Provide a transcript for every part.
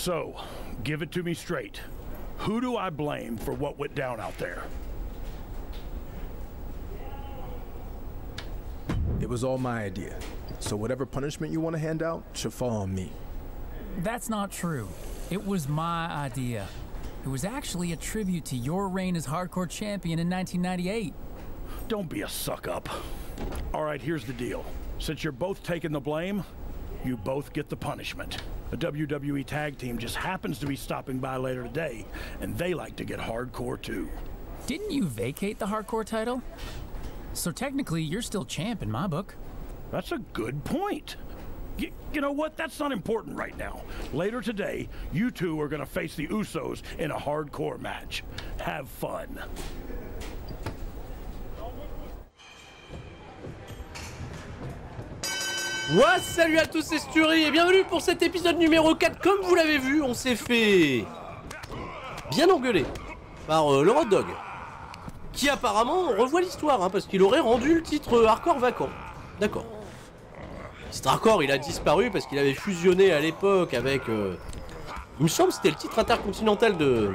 So, give it to me straight. Who do I blame for what went down out there? It was all my idea. So whatever punishment you want to hand out should fall on me. That's not true. It was my idea. It was actually a tribute to your reign as hardcore champion in 1998. Don't be a suck-up. All right, here's the deal. Since you're both taking the blame, you both get the punishment. The WWE tag team just happens to be stopping by later today, and they like to get hardcore too. Didn't you vacate the hardcore title? So technically, you're still champ in my book. That's a good point. You know what? That's not important right now. Later today, you two are gonna face the Usos in a hardcore match. Have fun. Ouais, salut à tous, c'est Sturi et bienvenue pour cet épisode numéro 4. Comme vous l'avez vu, on s'est fait bien engueuler par le Road Dogg, qui apparemment revoit l'histoire, hein, parce qu'il aurait rendu le titre hardcore vacant. D'accord. Le titre hardcore, il a disparu parce qu'il avait fusionné à l'époque avec... il me semble que c'était le titre intercontinental de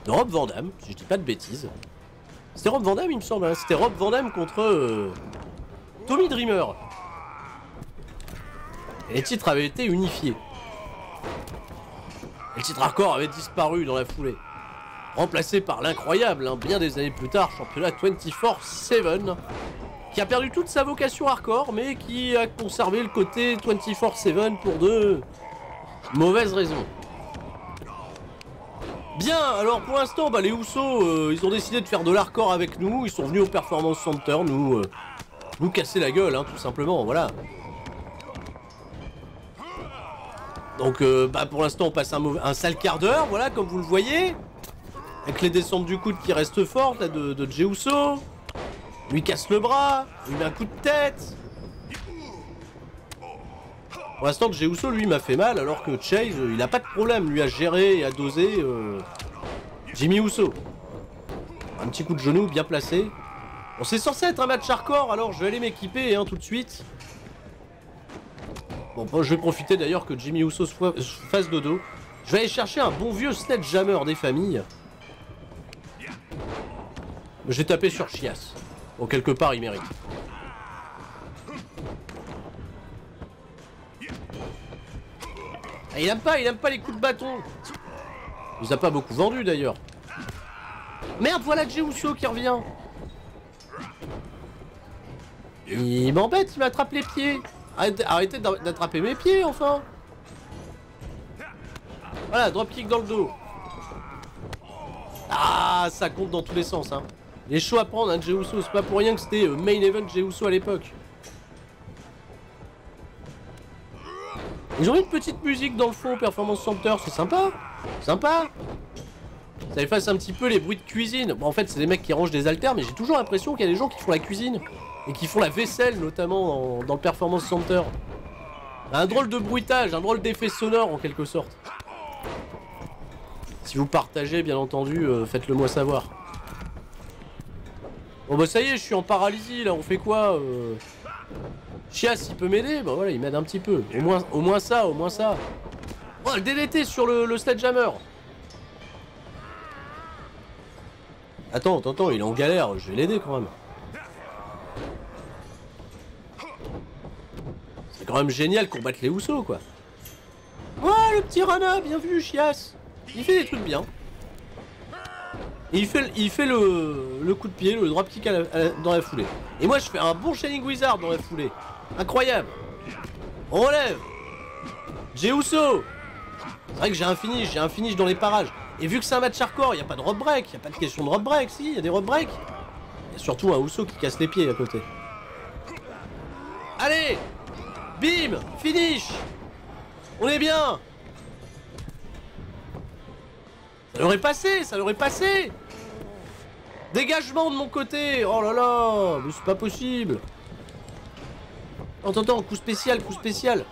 Rob Van Dam, si je dis pas de bêtises. C'était Rob Van Dam, il me semble, hein. C'était Rob Van Dam contre Tommy Dreamer. Et les titres avaient été unifiés. Et le titre hardcore avait disparu dans la foulée. Remplacé par l'incroyable, hein, bien des années plus tard, championnat 24/7, qui a perdu toute sa vocation hardcore, mais qui a conservé le côté 24/7 pour de mauvaises raisons. Bien, alors pour l'instant, bah, les Usos, ils ont décidé de faire de l'hardcore avec nous. Ils sont venus au Performance Center nous casser la gueule, hein, tout simplement, voilà. Donc bah, pour l'instant on passe un sale quart d'heure, voilà, comme vous le voyez. Avec les descentes du coude qui restent fortes là, de Jey Uso. Lui casse le bras, il met un coup de tête. Pour l'instant Jey Uso lui m'a fait mal, alors que Chase il a pas de problème lui à gérer et à doser Jimmy Uso. Un petit coup de genou bien placé. Bon, c'est censé être un match hardcore, alors je vais aller m'équiper hein, tout de suite. Bon, je vais profiter d'ailleurs que Jimmy Uso se fasse dodo. Je vais aller chercher un bon vieux sledgehammer des familles. J'ai tapé sur Chias. Bon, quelque part, il mérite. Ah, il aime pas les coups de bâton. Il nous a pas beaucoup vendu d'ailleurs. Merde, voilà Jey Uso qui revient. Il m'embête, il m'attrape les pieds. Arrêtez d'attraper mes pieds, enfin. Voilà, dropkick dans le dos. Ah, ça compte dans tous les sens, hein. Les shows à prendre, hein, Jey Uso. C'est pas pour rien que c'était main event Jey Uso à l'époque. Ils ont mis une petite musique dans le fond, Performance Center, c'est sympa. Sympa. Ça efface un petit peu les bruits de cuisine. Bon, en fait, c'est des mecs qui rangent des haltères, mais j'ai toujours l'impression qu'il y a des gens qui font la cuisine. Et qui font la vaisselle, notamment dans le Performance Center. Un drôle de bruitage, un drôle d'effet sonore en quelque sorte. Si vous partagez, bien entendu, faites-le moi savoir. Bon bah ça y est, je suis en paralysie là, on fait quoi Chias, il peut m'aider? Bah voilà, il m'aide un petit peu. Au moins ça, au moins ça. Oh, le DDT sur le sledgehammer. Attends, il est en galère, je vais l'aider quand même. C'est quand même génial qu'on batte les Usos, quoi. Ouais, le petit Rana, bien vu, Chias. Il fait des trucs bien. Et il fait le coup de pied, le dropkick dans la foulée. Et moi, je fais un bon Shining Wizard dans la foulée. Incroyable. On relève. Jey Uso. C'est vrai que j'ai un finish dans les parages. Et vu que c'est un match hardcore, il n'y a pas de rope break. Il n'y a pas de question de rope break, si, il y a des rope break. Il y a surtout un Uso qui casse les pieds à côté. Allez. Bim! Finish! On est bien! Ça l'aurait passé! Ça l'aurait passé! Dégagement de mon côté! Oh là là! Mais c'est pas possible! Attends, coup spécial, coup spécial!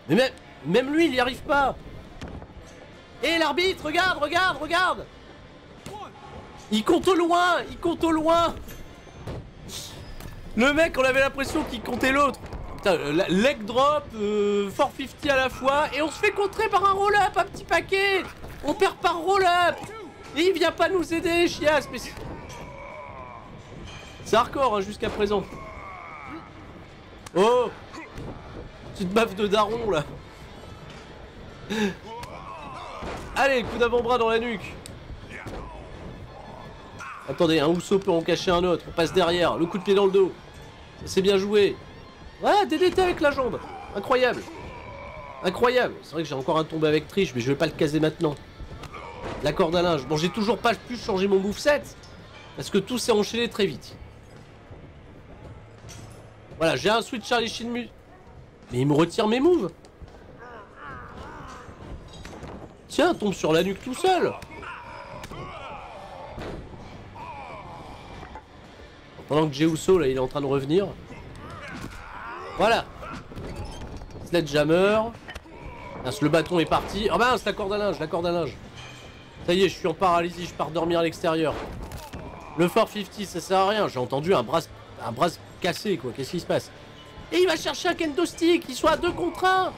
Mais même lui, il n'y arrive pas! Et l'arbitre, regarde! Il compte au loin! Le mec, on avait l'impression qu'il comptait l'autre. Putain, leg drop, 450 à la fois, et on se fait contrer par un roll-up, un petit paquet. On perd par roll-up. Et il vient pas nous aider, Chias, mais c'est hardcore hein, jusqu'à présent. Oh, petite baffe de daron là. Allez, coup d'avant-bras dans la nuque. Attendez, un Uso peut en cacher un autre. On passe derrière, le coup de pied dans le dos. C'est bien joué. Ouais, DDT avec la jambe. Incroyable. Incroyable. C'est vrai que j'ai encore un tombé avec triche, mais je vais pas le caser maintenant. La corde à linge. Bon, j'ai toujours pas pu changer mon moveset. Parce que tout s'est enchaîné très vite. Voilà, j'ai un switch Charlie Sheen. Mais il me retire mes moves. Tiens, tombe sur la nuque tout seul. Pendant que Jey-Uso, là, il est en train de revenir. Voilà. Sledgehammer. Mince, le bâton est parti. Oh mince, la corde à linge, la corde à linge. Ça y est, je suis en paralysie, je pars dormir à l'extérieur. Le 450, ça sert à rien. J'ai entendu un bras cassé, quoi. Qu'est-ce qui se passe? Et il va chercher un kendo stick, il soit à 2 contre 1.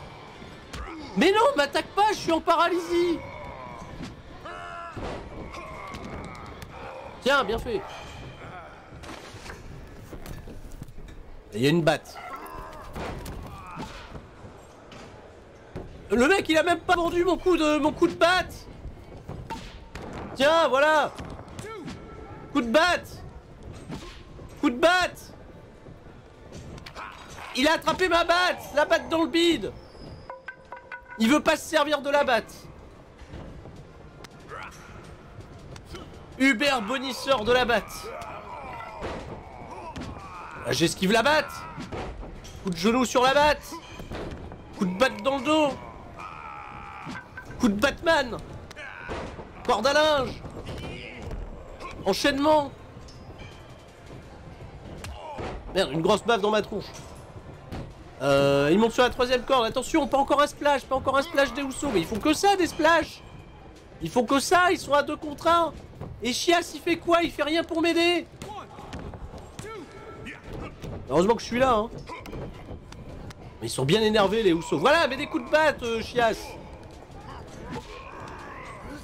Mais non, m'attaque pas, je suis en paralysie. Tiens, bien fait. Il y a une batte. Le mec, il a même pas vendu mon coup de batte. Tiens, voilà. Coup de batte. Coup de batte. Il a attrapé ma batte. La batte dans le bide. Il veut pas se servir de la batte. Uber bonisseur de la batte. J'esquive la batte. Coup de genou sur la batte. Coup de batte dans le dos. Coup de Batman. Corde à linge. Enchaînement. Merde, une grosse baffe dans ma tronche. Il monte sur la 3ème corde. Attention, pas encore un splash. Pas encore un splash des Usos. Mais ils font que ça, des splashs. Ils font que ça. Ils sont à 2 contre 1. Et Chias, il fait quoi? Il fait rien pour m'aider. Heureusement que je suis là, hein. Ils sont bien énervés, les Usos. Voilà, mais des coups de batte, Chias.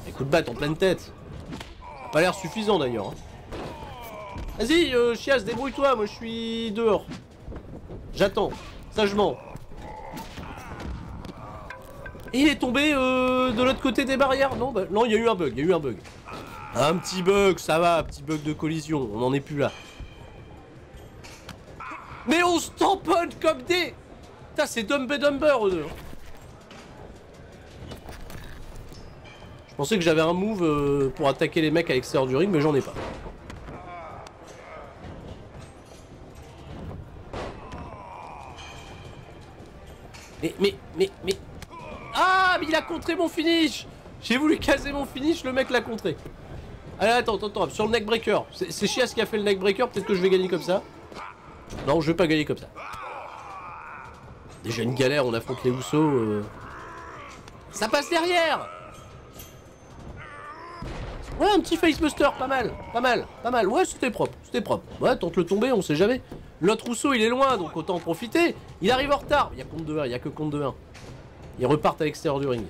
Des coups de batte en pleine tête. Ça a pas l'air suffisant, d'ailleurs. Hein. Vas-y, Chias, débrouille-toi. Moi, je suis dehors. J'attends, sagement. Et il est tombé de l'autre côté des barrières. Non, bah, non, il y a eu un bug, il y a eu un bug. Un petit bug, ça va, un petit bug de collision. On n'en est plus là. Mais on se tamponne comme des... Putain, c'est Dumb et Dumber, eux deux. Je pensais que j'avais un move pour attaquer les mecs à l'extérieur du ring, mais j'en ai pas. Mais... Ah, mais il a contré mon finish. J'ai voulu caser mon finish, le mec l'a contré. Allez, attends, sur le neckbreaker. C'est Chias qui a fait le neckbreaker, peut-être que je vais gagner comme ça. Non, je vais pas gagner comme ça. Déjà une galère, on affronte les Usos. Ça passe derrière. Ouais, un petit facebuster, pas mal. Ouais, c'était propre. Ouais, tente le tomber, on sait jamais. L'autre Uso, il est loin, donc autant en profiter. Il arrive en retard. Il y a compte de 1, il y a que compte de 1. Ils repartent à l'extérieur du ring.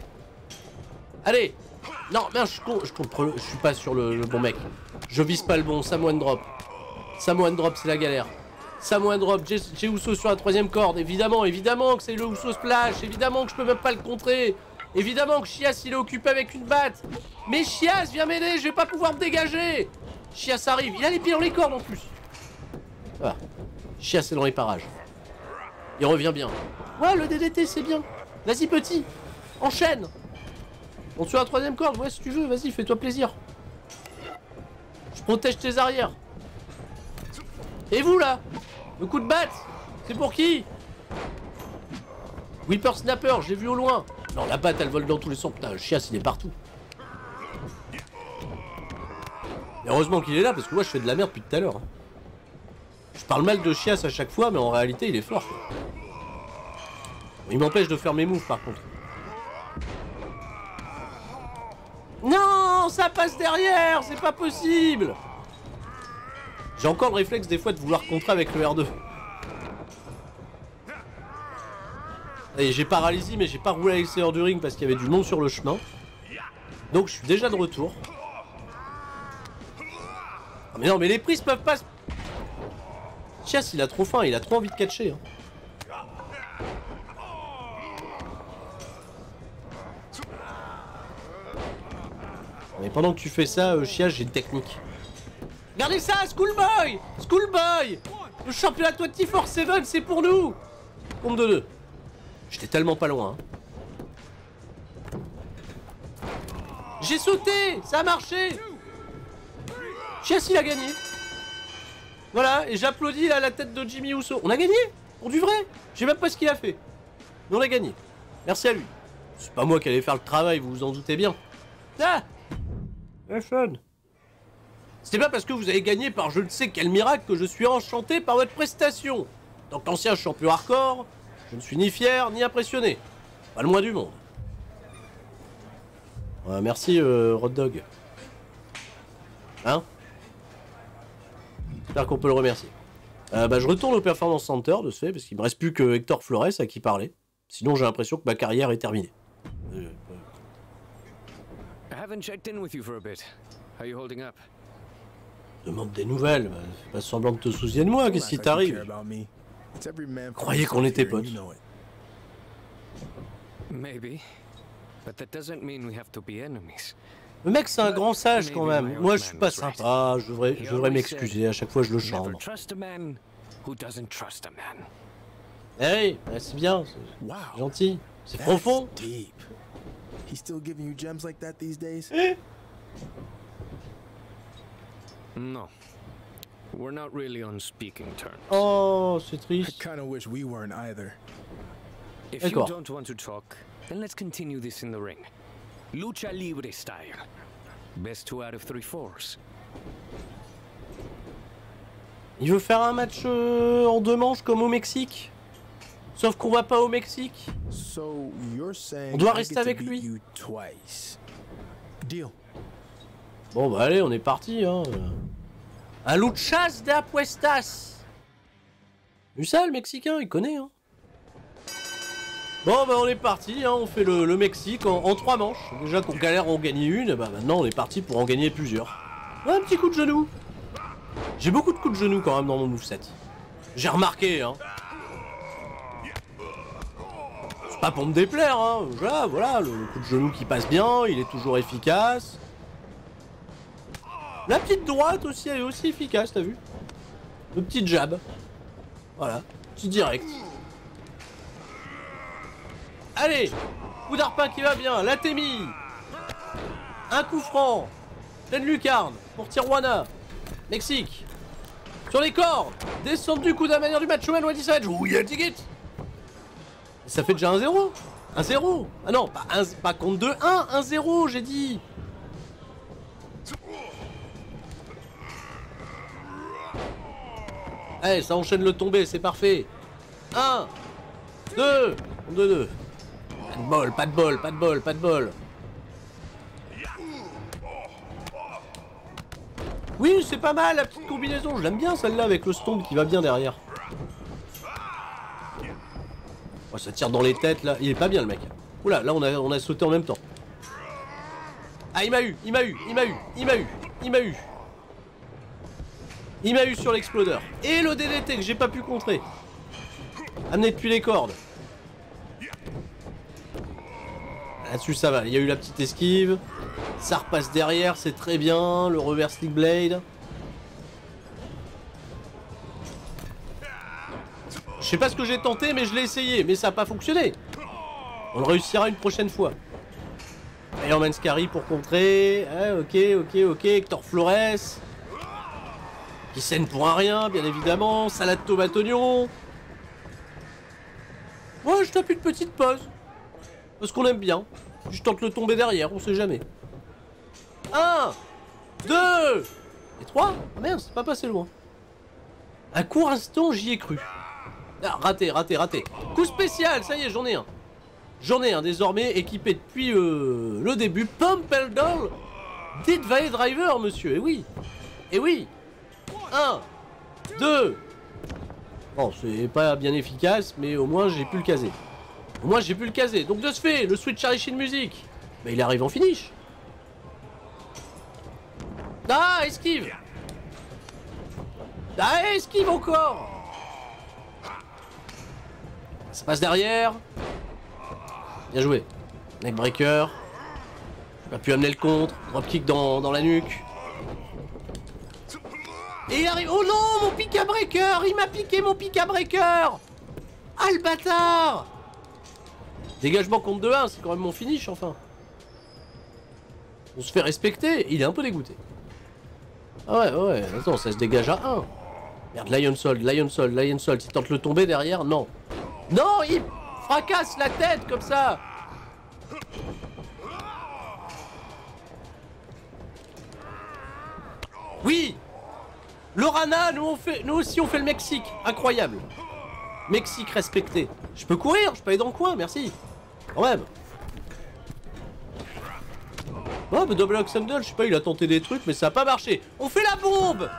Allez. Non, merde, je suis pas sur le bon mec. Je vise pas le bon, Samoan drop. Samoan drop, c'est la galère. Samoan drop, j'ai Uso sur la 3ème corde. Évidemment que c'est le Uso splash. Évidemment que je peux même pas le contrer. Évidemment que Chias il est occupé avec une batte. Mais Chias, viens m'aider, je vais pas pouvoir me dégager. Chias arrive, il a les pieds dans les cordes en plus. Voilà. Chias est dans les parages. Il revient bien. Ouais, le DDT c'est bien. Vas-y petit, enchaîne. On sur la 3ème corde, ouais si tu veux, vas-y, fais-toi plaisir. Je protège tes arrières. Et vous là? Le coup de batte, c'est pour qui? Whippersnapper, j'ai vu au loin. Non, la batte elle vole dans tous les sens. Putain, le Chias il est partout. Et heureusement qu'il est là parce que moi je fais de la merde depuis tout à l'heure. Je parle mal de Chias à chaque fois, mais en réalité il est fort. Il m'empêche de faire mes moves par contre. Non, ça passe derrière, c'est pas possible. J'ai encore le réflexe des fois de vouloir contrer avec le R2. Et j'ai pas ralisi, mais j'ai pas roulé à l'extérieur du ring parce qu'il y avait du monde sur le chemin. Donc je suis déjà de retour. Ah, mais non, mais les prises peuvent pas... Chias, il a trop faim, il a trop envie de catcher. Hein. Mais pendant que tu fais ça, Chias, j'ai une technique. Regardez ça, Schoolboy! Schoolboy! Le championnat 24/7, c'est pour nous! Compte de 2. J'étais tellement pas loin. Hein. J'ai sauté! Ça a marché! Chias, il a gagné. Voilà, et j'applaudis là la tête de Jimmy Uso. On a gagné! Pour du vrai! Je sais même pas ce qu'il a fait. Mais on a gagné. Merci à lui. C'est pas moi qui allais faire le travail, vous vous en doutez bien. Ah! C'est fun. C'est pas parce que vous avez gagné par je ne sais quel miracle que je suis enchanté par votre prestation. En tant qu'ancien champion hardcore, je ne suis ni fier ni impressionné. Pas le moins du monde. Ouais, merci Rod Dog. Hein? J'espère qu'on peut le remercier. Je retourne au Performance Center de ce fait, parce qu'il me reste plus que Hector Flores à qui parler. Sinon j'ai l'impression que ma carrière est terminée. Demande des nouvelles, fais pas semblant de te soucier de moi, qu'est-ce qui t'arrive? Croyez qu'on était potes. Le mec c'est un grand sage quand même. Moi je suis pas sympa, je devrais m'excuser, à chaque fois je le chambre. Eh oui, c'est bien, c'est gentil, c'est profond. He's still giving you gems like that these days? No. We're not really on speaking terms. Oh, c'est triste. I kind of wish we weren't either. If you don't want to talk, then let's continue this in the ring. Lucha Libre style. Best 2 out of 3 falls. Il veut faire un match en 2 manches comme au Mexique. Sauf qu'on va pas au Mexique. On doit rester avec lui. Bon bah allez, on est parti hein. Un luchas de apuestas. Vu ça le Mexicain, il connaît hein. Bon bah on est parti, hein. On fait le Mexique en 3 manches. Déjà qu'on galère en gagner une, bah maintenant on est parti pour en gagner plusieurs. Ouais, un petit coup de genou. J'ai beaucoup de coups de genou quand même dans mon moveset. J'ai remarqué hein. Pas pour me déplaire, hein. Voilà, le coup de genou qui passe bien, il est toujours efficace. La petite droite aussi, elle est aussi efficace, t'as vu? Le petit jab. Voilà, petit direct. Allez, coup d'arpin qui va bien, la Témi. Un coup franc. Pleine lucarne pour Tijuana. Mexique. Sur les cordes. Descendu coup de la manière du Macho Man Randy Savage. Ouh, il y a le ticket. Ça fait déjà 1-0. 1-0. Ah non, pas contre 2-1, 1-0, j'ai dit. Allez, ça enchaîne le tombé, c'est parfait. 1, 2, 2-2. Pas de bol, pas de bol, pas de bol, pas de bol. Oui, c'est pas mal la petite combinaison. Je l'aime bien celle-là avec le stomp qui va bien derrière. Oh, ça tire dans les têtes là, il est pas bien le mec. Oula, là on a sauté en même temps. Ah il m'a eu, il m'a eu, il m'a eu, il m'a eu, il m'a eu. Il m'a eu sur l'explodeur. Et le DDT que j'ai pas pu contrer. Amené depuis les cordes. Là-dessus ça va, il y a eu la petite esquive. Ça repasse derrière, c'est très bien. Le reverse leg blade. Je sais pas ce que j'ai tenté, mais je l'ai essayé, mais ça n'a pas fonctionné. On le réussira une prochaine fois. Iron Scary pour contrer. Ah, ok. Hector Flores. Qui saigne pour un rien, bien évidemment. Salade tomate oignon. Ouais, je tape une petite pause. Parce qu'on aime bien. Je tente le tomber derrière, on sait jamais. 1, 2 et 3. Ah merde, c'est pas passé loin. Un court instant, j'y ai cru. Ah, raté. Coup spécial, ça y est, j'en ai un. J'en ai un désormais, équipé depuis le début. Pump Doll Dead Valley Driver, monsieur. Et oui. 1, 2. Bon, c'est pas bien efficace, mais au moins j'ai pu le caser. Moi j'ai pu le caser. Donc de ce fait, le switch Arishin Music, bah, il arrive en finish. Ah, esquive. Ah, esquive encore. Ça passe derrière. Bien joué. Neckbreaker. Il a pu amener le contre. Dropkick dans la nuque. Et il arrive. Oh non, mon pick à breaker. Il m'a piqué mon pick à breaker. Ah le bâtard. Dégagement contre 2-1, c'est quand même mon finish enfin. On se fait respecter. Il est un peu dégoûté. Ah ouais, attends, ça se dégage à 1. Merde, Lionsold, il tente le tomber derrière, non. Non, il fracasse la tête comme ça. Oui. Le Rana, nous aussi on fait le Mexique, incroyable. Mexique respecté. Je peux courir, je peux aller dans le coin, merci. Quand même. Oh, mais Double Axe Handle, je sais pas, il a tenté des trucs, mais ça a pas marché. On fait la bombe.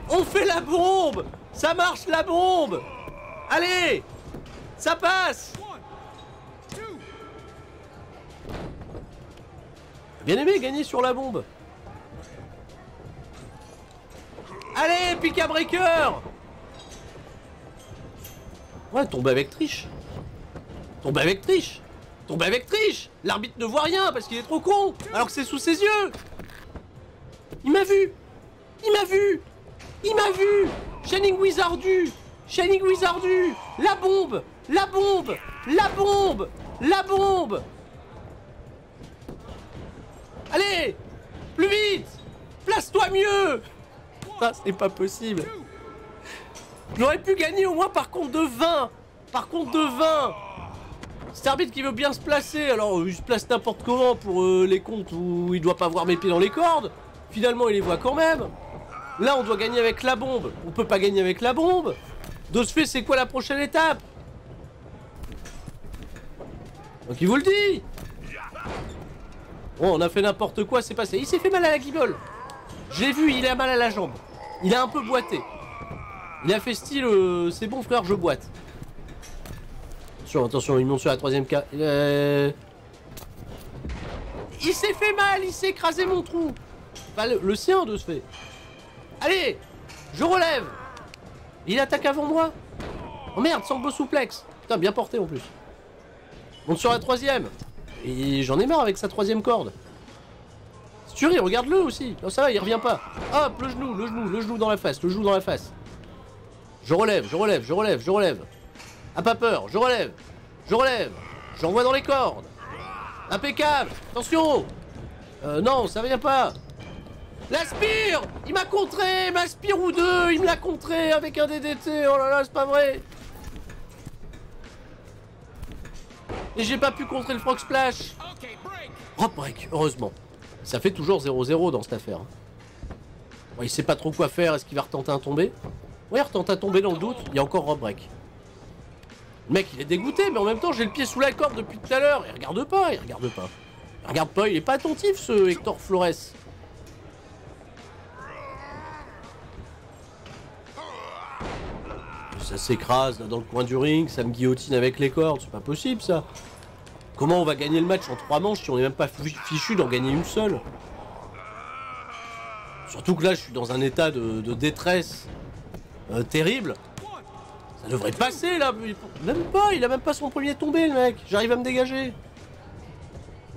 On fait la bombe. Ça marche la bombe. Allez. Ça passe. Bien aimé gagner sur la bombe. Allez, Pika Breaker. Ouais, tomber avec triche. Tomber avec triche. Tomber avec triche. L'arbitre ne voit rien parce qu'il est trop con. Alors que c'est sous ses yeux. Il m'a vu. Il m'a vu. Il m'a vu. Shining Wizardu. Shining Wizardu. La bombe. La bombe. La bombe. La bombe. Allez. Plus vite. Place-toi mieux. Ça, c'est pas possible. J'aurais pu gagner au moins par contre de 20. Par contre de 20. C'est arbitre qui veut bien se placer. Alors il se place n'importe comment pour les comptes où il doit pas voir mes pieds dans les cordes. Finalement il les voit quand même. Là on doit gagner avec la bombe. On peut pas gagner avec la bombe. De ce fait c'est quoi la prochaine étape? Donc il vous le dit. Bon on a fait n'importe quoi, c'est passé. Il s'est fait mal à la guibole. J'ai vu, il a mal à la jambe. Il a un peu boité. Il a fait style c'est bon frère je boite. Attention, il monte sur la troisième case. Il s'est fait mal, il s'est écrasé mon trou. Enfin, le sien de ce fait. Allez, je relève. Il attaque avant moi. Oh merde, Sambo souplex. Putain, bien porté en plus. Monte sur la troisième. Et j'en ai marre avec sa troisième corde. Sturi, regarde-le aussi. Non, ça va, il revient pas. Hop, le genou dans la face, le genou dans la face. Je relève. Ah, pas peur, je relève. J'envoie dans les cordes. Impeccable. Attention. Non, ça vient pas. L'aspire. Il m'a contré, m'aspire ou deux. Il me l'a contré avec un DDT. Oh là là, c'est pas vrai. Et j'ai pas pu contrer le Frog Splash. Rope break, heureusement. Ça fait toujours 0-0 dans cette affaire. Bon, il sait pas trop quoi faire. Est-ce qu'il va retenter un tombé? Ouais, il retente un tombé dans le doute. Il y a encore rope break. Le mec il est dégoûté, mais en même temps j'ai le pied sous la corde depuis tout à l'heure. Il regarde pas. Il est pas attentif ce Hector Flores. Ça s'écrase là dans le coin du ring, ça me guillotine avec les cordes, c'est pas possible ça. Comment on va gagner le match en 3 manches si on est même pas fichu d'en gagner une seule? Surtout que là je suis dans un état de détresse terrible. Ça devrait passer là, même pas, il a même pas son premier tombé le mec, j'arrive à me dégager.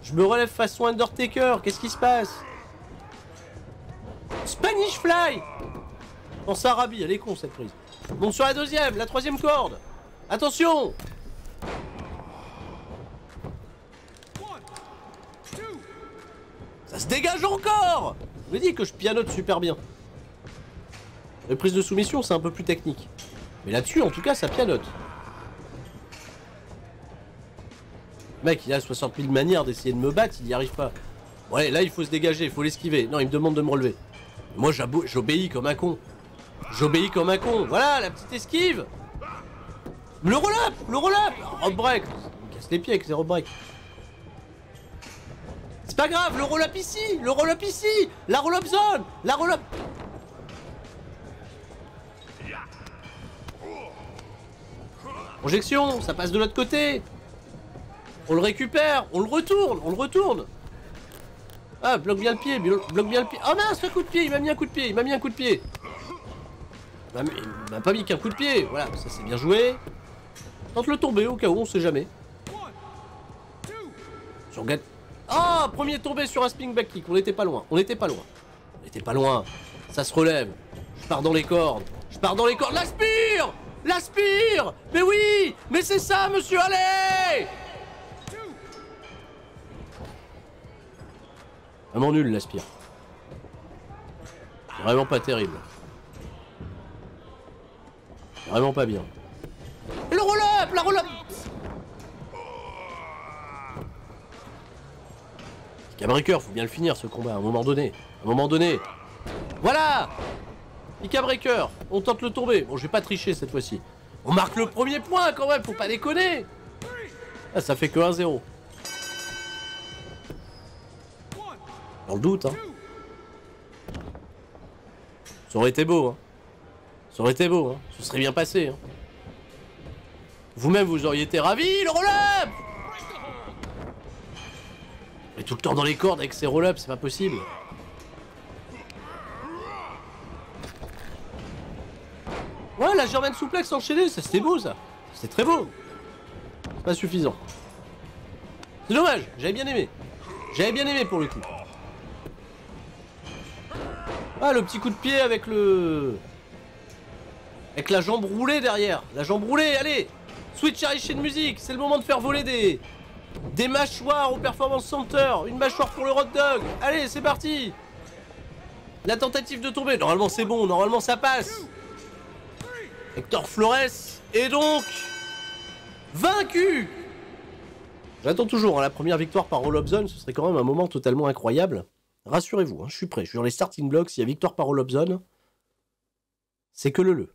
Je me relève façon Undertaker, qu'est-ce qui se passe? Spanish Fly. En Sarabie, elle est con cette prise. Monte sur la deuxième, la troisième corde. Attention. Ça se dégage encore. Je me dis que je pianote super bien. Les prises de soumission c'est un peu plus technique. Mais là-dessus, en tout cas, ça pianote. Le mec, il a 60 000 manières d'essayer de me battre, il n'y arrive pas. Ouais, là, il faut se dégager, il faut l'esquiver. Non, il me demande de me relever. Moi, j'obéis comme un con. Voilà, la petite esquive. Le roll-up. Rope break. Il me casse les pieds avec ces rope break. C'est pas grave, le roll-up ici. La roll-up zone. La roll-up... Projection, ça passe de l'autre côté. On le récupère, on le retourne. Ah, bloque bien le pied, bloque bien le pied. Oh mince, un coup de pied, il m'a mis un coup de pied, Il m'a pas mis qu'un coup de pied, voilà, ça c'est bien joué. Tente le tomber au cas où, on sait jamais. Je regarde. Ah, premier tombé sur un spinning back kick, on était pas loin. Ça se relève. Je pars dans les cordes. L'aspire. Mais oui, mais c'est ça, monsieur, allez. Vraiment nul, l'aspire. Vraiment pas terrible. Vraiment pas bien. Le roll-up, la roll-up. Icabreaker, faut bien le finir ce combat à un moment donné. Voilà. Icabreaker, on tente le tomber. Bon, je vais pas tricher cette fois-ci. On marque le premier point quand même, faut pas déconner. Ah, ça fait que 1-0. Dans le doute, hein. Ça aurait été beau, hein. Ce serait bien passé, hein. Vous-même, vous auriez été ravis, le roll-up. Mais tout le temps dans les cordes avec ces roll-ups, c'est pas possible. Ouais, la German Suplex enchaînée, ça c'était beau, ça. C'était très beau. C'est pas suffisant. C'est dommage, j'avais bien aimé pour le coup. Ah, le petit coup de pied avec le... Avec la jambe roulée derrière. Allez. Switch Arishin Music, c'est le moment de faire voler des mâchoires au Performance Center. Une mâchoire pour le hot dog. Allez, c'est parti. La tentative de tomber. Normalement, c'est bon. Normalement, ça passe. Hector Flores est donc vaincu. J'attends toujours, hein, la première victoire par Roll Up Zone. Ce serait quand même un moment totalement incroyable. Rassurez-vous, hein, je suis prêt. Je suis dans les starting blocks. S'il y a victoire par Roll Up Zone, c'est que le.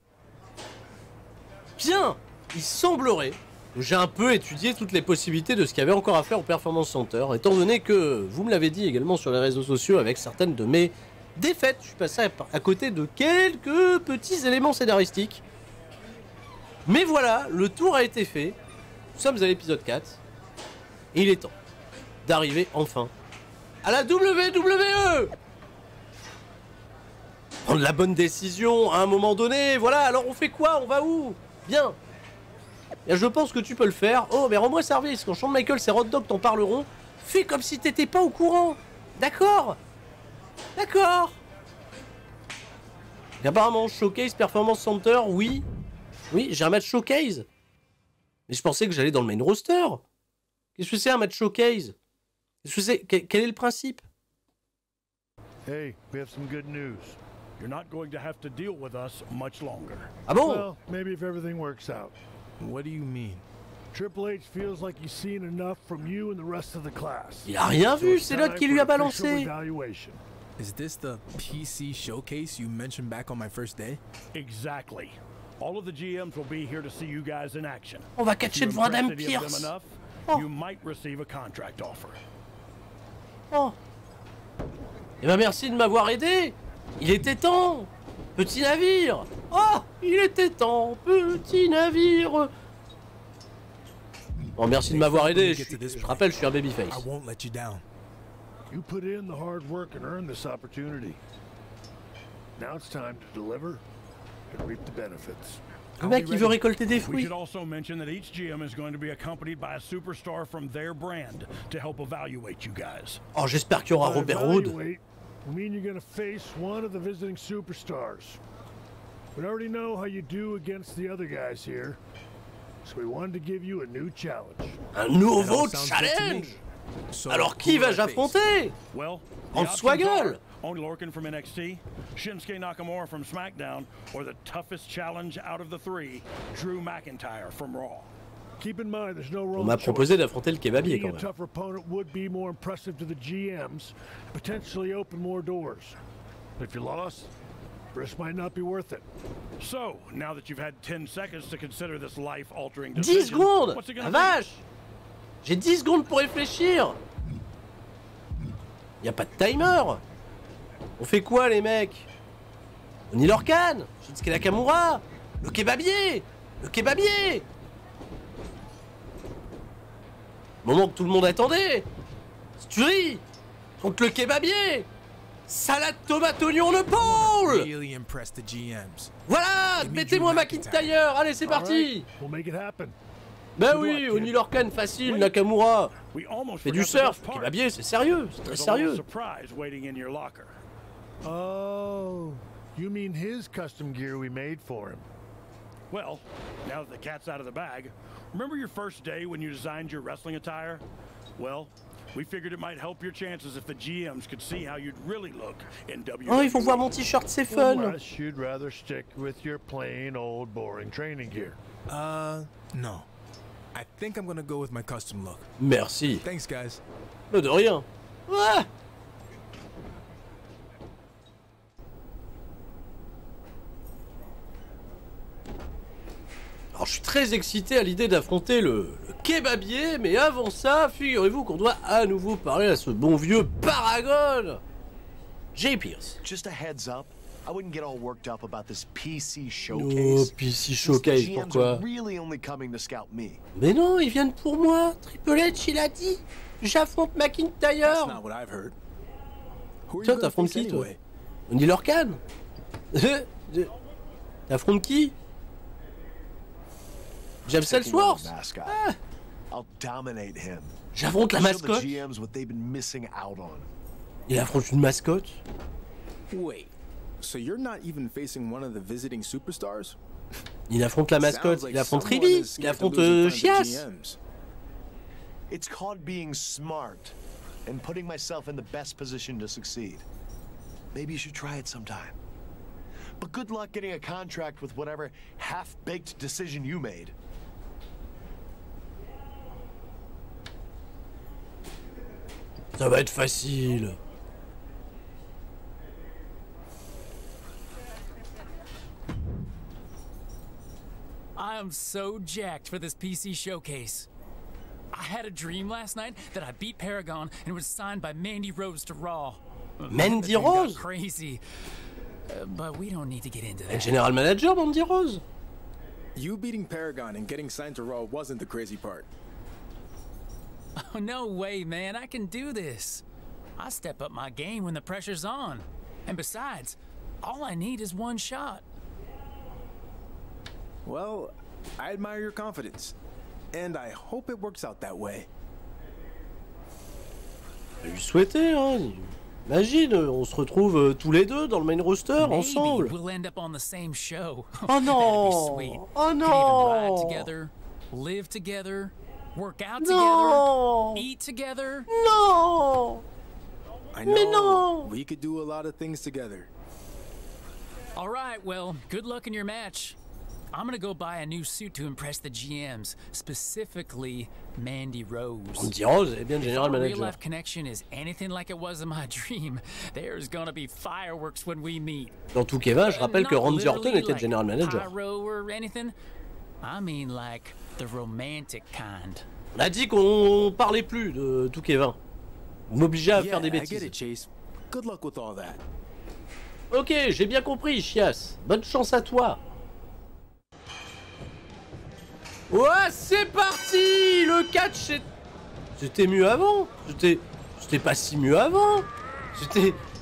Bien. Il semblerait que j'ai un peu étudié toutes les possibilités de ce qu'il y avait encore à faire au Performance Center, étant donné que vous me l'avez dit également sur les réseaux sociaux avec certaines de mes défaites. Je suis passé à côté de quelques petits éléments scénaristiques. Mais voilà, le tour a été fait. Nous sommes à l'épisode 4. Et il est temps d'arriver enfin à la WWE. Prendre la bonne décision à un moment donné. Voilà, alors on fait quoi? On va où? Bien. Et je pense que tu peux le faire. Oh, mais rends-moi service. Quand Shawn Michaels et Road Dogg t'en parleront, fais comme si t'étais pas au courant. D'accord? D'accord. Apparemment, Showcase Performance Center, oui. Oui, j'ai un match Showcase. Mais je pensais que j'allais dans le main roster. Qu'est-ce que c'est un match Showcase? Qu'est-ce que c'est? Quel est le principe? Hey, we have some good news. You're not going to have to deal with us much longer. Ah bon? Well, maybe if everything works out. What do you mean? Triple H feels like he's seen enough from you and the rest of the class. Il a rien vu, c'est l'autre qui lui a balancé. Is this the PC showcase you mentioned back on my first day? Exactly. All of the GMs will be here to see you guys in action. On va catcher devant Adam Pierce. You might receive a contract offer. Oh. Eh ben merci de m'avoir aidé. Il était temps. Petit navire. Oh, il était temps. Petit navire. Bon, merci de m'avoir aidé. Je rappelle, je suis un babyface. I won't let you down. You put in the hard work and earned this opportunity. Now it's time to deliver and reap the benefits. Le mec, il veut récolter des We fruits. should also mention that each GM is going to be accompanied by a superstar from their brand to help evaluate you guys. Oh, j'espère qu'il y aura By Robert Roode. evaluate, we mean you're gonna face one of the visiting superstars. We already know how you do against the other guys here, so we wanted to give you a new challenge. Un nouveau That all sounds good to me. challenge. So, Alors who qui do I vais-je face? affronter? Well, En soi gueule. Only Lorcan from NXT, Shinsuke Nakamura from SmackDown, or the toughest challenge out of the three, Drew McIntyre from Raw. Keep in mind, there's no On wrong m'a choice. proposé d'affronter le kebabier Being quand a même. tougher opponent would be more impressive to the GMs, potentially open more doors. If you lost, risk might not be worth it. So, now that you've had 10 seconds to consider this life-altering 10 decision, secondes. what's it La gonna be? vache. J'ai 10 secondes pour réfléchir. Y a pas de timer. On fait quoi les mecs? Oni Lorcan, Shinsuke Nakamura, le kebabier. Le kebabier. Moment que tout le monde attendait. Sturie contre le kebabier. Salade tomate oignon le pôle. Really impressed the GMs. Voilà, mettez-moi McIntyre. Allez, c'est parti. We'll make it happen. Ben oui, Oni Lorcan facile, Nakamura. We almost Fait du forgot the surf. best part. Kebabier, c'est sérieux, c'est très There's a little sérieux. surprise waiting in your locker. Oh, you mean his custom gear we made for him? Well, now that the cat's out of the bag, remember your first day when you designed your wrestling attire? Well, we figured it might help your chances if the GMs could see how you'd really look in WWE. Oh, ils vont voir mon t-shirt, c'est fun. Unless you'd rather stick with your plain old boring training gear. No. I think I'm gonna go with my custom look. Merci. Thanks, guys. De rien. Ah. Alors je suis très excité à l'idée d'affronter le kebabier, mais avant ça, figurez-vous qu'on doit à nouveau parler à ce bon vieux Paragon. Jay Pierce. Just a heads up, I wouldn't get all worked up about this PC Oh, showcase. PC Since the Showcase, GMs pourquoi? are really only coming to scout me. Mais non, ils viennent pour moi. Triple H, il a dit. J'affronte That's McIntyre. not what I've heard. Who are Tiens, you gonna t'affrontes face qui, toi? anyway? Oni Lorcan. T'affrontes qui? James Taking on Ellsworth. the mascot. I'll dominate him. J'affronte la Show the mascotte. GMs what they've been missing out on. Il affronte une mascotte. Wait. So you're not even facing one of the visiting superstars? Il affronte la mascotte. Sounds like Il affronte someone Ribi. is Il scared to affronte lose in front of the Chias. GMs. It's called being smart and putting myself in the best position to succeed. Maybe you should try it sometime. But good luck getting a contract with whatever half-baked decision you made. Ça va être facile. I am so jacked for this PC showcase. I had a dream last night that I beat Paragon and was signed by Mandy Rose to Raw. Mandy The thing got Rose? Crazy. But we don't need to get into Le that. General Manager, Mandy Rose. You beating Paragon and getting signed to Raw wasn't the crazy part. Oh, no way, man. I can do this. I step up my game when the pressure's on. And besides, all I need is one shot. Well, I admire your confidence. And I hope it works out that way. Je lui souhaitais, hein. Imagine, on se retrouve tous les deux dans le main roster Maybe ensemble. we'll end up on the same show. Oh That'd be non! sweet. Oh Could even ride non! together, live together, work out Non! together, eat together. Non! I Mais know. non! We could do a lot of things together. All right, well, good luck in your match. I'm gonna go buy a new suit to impress the GMs, specifically Mandy Rose. Mandy Rose, eh bien, If General our Manager. real-life connection is anything like it was in my dream, there's gonna be fireworks when we meet. Dans tout Kevin, je rappelle que Not Randy Orton literally était like General Manager. pyro or anything. I mean like the romantic kind. On a dit qu'on parlait plus de tout Kevin. Vous m'obligez à faire des I get bêtises. it, Chase. Good luck with all that. Ok, j'ai bien compris, Chias. Bonne chance à toi. Ouais, c'est parti. Le catch, c'était mieux avant. C'était pas si mieux avant.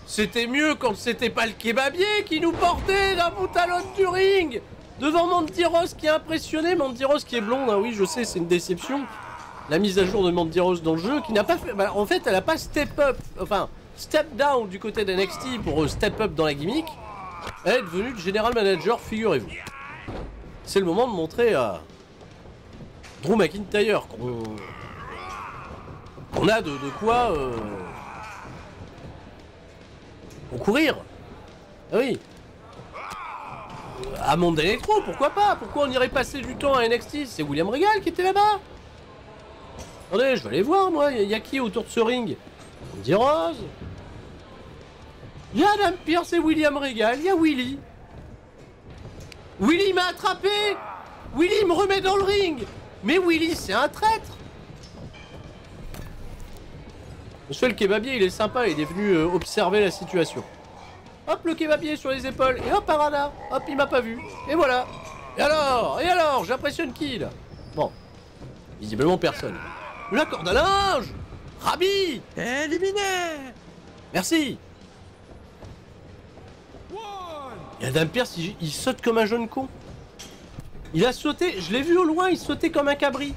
C'était mieux quand c'était pas le kebabier qui nous portait d'un bout à l'autre du ring. Devant Mandy Rose qui est impressionné. Mandy Rose qui est blonde, hein, oui, je sais, c'est une déception. La mise à jour de Mandy Rose dans le jeu qui n'a pas fait... Bah, en fait, elle a pas step up, enfin, step down du côté d'NXT pour step up dans la gimmick. Elle est devenue le General Manager, figurez-vous. C'est le moment de montrer à Drew McIntyre qu'on a de quoi concourir. Ah oui. À Monde Electro, pourquoi pas? Pourquoi on irait passer du temps à NXT? C'est William Regal qui était là-bas. Attendez, je vais aller voir moi, y a qui autour de ce ring? Mandy Rose. Y a Adam Pearce et William Regal, y a Willy. Willy m'a attrapé. Willy me remet dans le ring. Mais Willy, c'est un traître. Monsieur le kebabier, il est sympa, il est venu observer la situation. Hop, le kebabier sur les épaules, et hop, Parada. Hop, il m'a pas vu. Et voilà. Et alors, j'impressionne qui, là? Bon. Visiblement personne. La corde à linge. Rabi. Éliminé. Merci. Et Adam Pearce, il saute comme un jeune con. Il a sauté, je l'ai vu au loin, il sautait comme un cabri.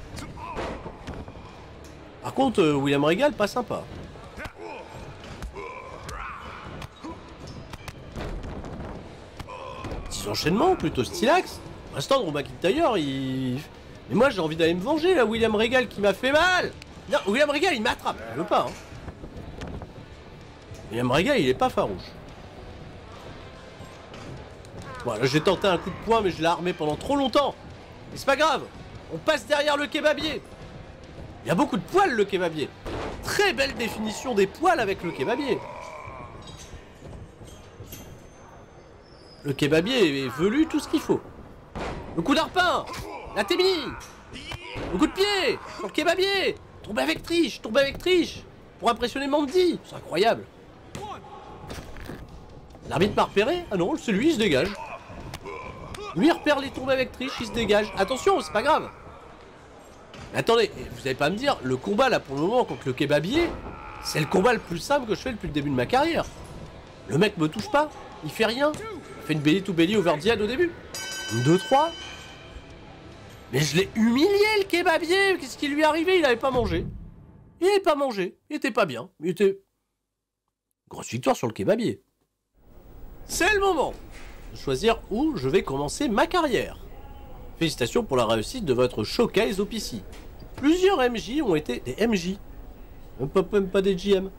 Par contre, William Regal, pas sympa. Petits enchaînements, plutôt stylax. Pour l'instant, Drew McIntyre, il... Mais moi, j'ai envie d'aller me venger, là, William Regal, qui m'a fait mal. Non, William Regal, il m'attrape. Je veux pas, hein. William Regal, il est pas farouche. Voilà, j'ai tenté un coup de poing, mais je l'ai armé pendant trop longtemps. Mais c'est pas grave, on passe derrière le kebabier. Il y a beaucoup de poils, le kebabier. Très belle définition des poils avec le kebabier. Le kebabier est velu, tout ce qu'il faut. Le coup d'arpin, la témie, le coup de pied, sur le kebabier. Tomber avec triche, pour impressionner Mandy. C'est incroyable. L'arbitre m'a repéré. Ah non, celui il se dégage. Lui il repère les tombées avec triche, il se dégage. Attention, c'est pas grave. Mais attendez, vous allez pas me dire, le combat là pour le moment contre le kebabier, c'est le combat le plus simple que je fais depuis le début de ma carrière. Le mec me touche pas, il fait rien. Il fait une belly to belly over the head au début. 2, 3. Mais je l'ai humilié le kebabier. Qu'est-ce qui lui est arrivé? Il avait pas mangé. Il avait pas mangé. Il était pas bien. Il était... Grosse victoire sur le kebabier. C'est le moment de choisir où je vais commencer ma carrière. Félicitations pour la réussite de votre showcase au PC. Plusieurs MJ ont été... Des MJ, même pas des GM.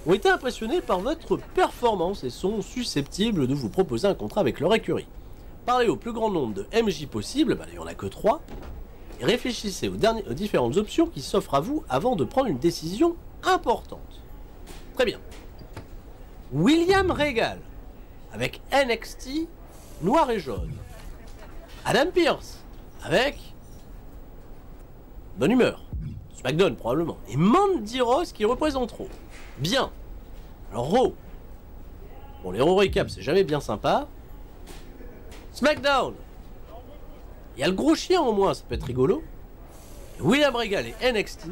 Ont été impressionnés par votre performance et sont susceptibles de vous proposer un contrat avec leur écurie. Parlez au plus grand nombre de MJ possible, il n'y en a que 3, et réfléchissez aux différentes options qui s'offrent à vous avant de prendre une décision importante. Très bien. William Regal, avec NXT noir et jaune. Adam Pearce, avec bonne humeur. SmackDown probablement. Et Mandy Rose qui représente Raw. Bien. Alors Raw. Bon, les Raw Recap c'est jamais bien sympa. SmackDown. Il y a le gros chien au moins, ça peut être rigolo. William Regal et NXT.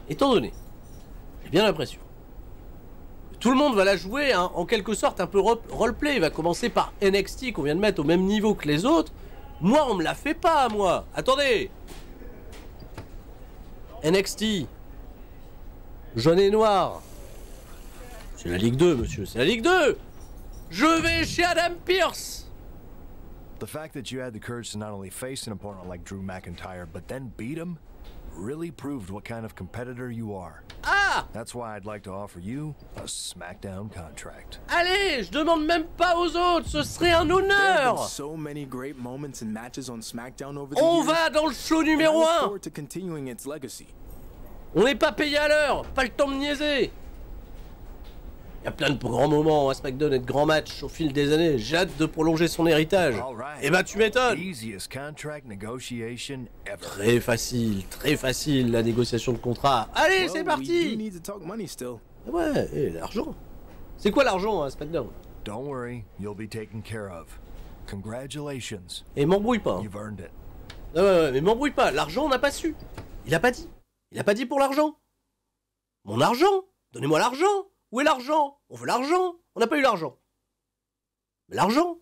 Étant donné, j'ai bien l'impression, tout le monde va la jouer, hein, en quelque sorte un peu roleplay. Il va commencer par NXT qu'on vient de mettre au même niveau que les autres. Moi, on me la fait pas, moi. Attendez. NXT. Jaune et noir. C'est la Ligue 2, monsieur. C'est la Ligue 2. Je vais chez Adam Pearce. The fact that you had the courage to not only face an opponent like Drew McIntyre, but then beat him, really proved what kind of competitor you are. Ah! That's why I'd like to offer you a SmackDown contract. Allez, je demande même pas aux autres, ce serait un honneur. So many great moments and matches on SmackDown over the On years, va dans le show numéro 1. to continuing its legacy. On n'est pas payé à l'heure, pas le temps de niaiser. Il y a plein de grands moments à SmackDown et de grands matchs au fil des années. J'ai hâte de prolonger son héritage. Et bah tu m'étonnes. Easiest contract negotiation ever. Très facile la négociation de contrat. Allez, c'est parti. Need to talk money still. Ouais, et l'argent. C'est quoi l'argent à SmackDown? Don't worry, you'll be taken care of. Congratulations. Et m'embrouille pas. Hein. You've earned it. Ouais, mais m'embrouille pas. L'argent, on n'a pas su. Il a pas dit. Il a pas dit pour l'argent. Mon argent. Donnez-moi l'argent. Où est l'argent? On veut l'argent. On n'a pas eu l'argent. Mais l'argent,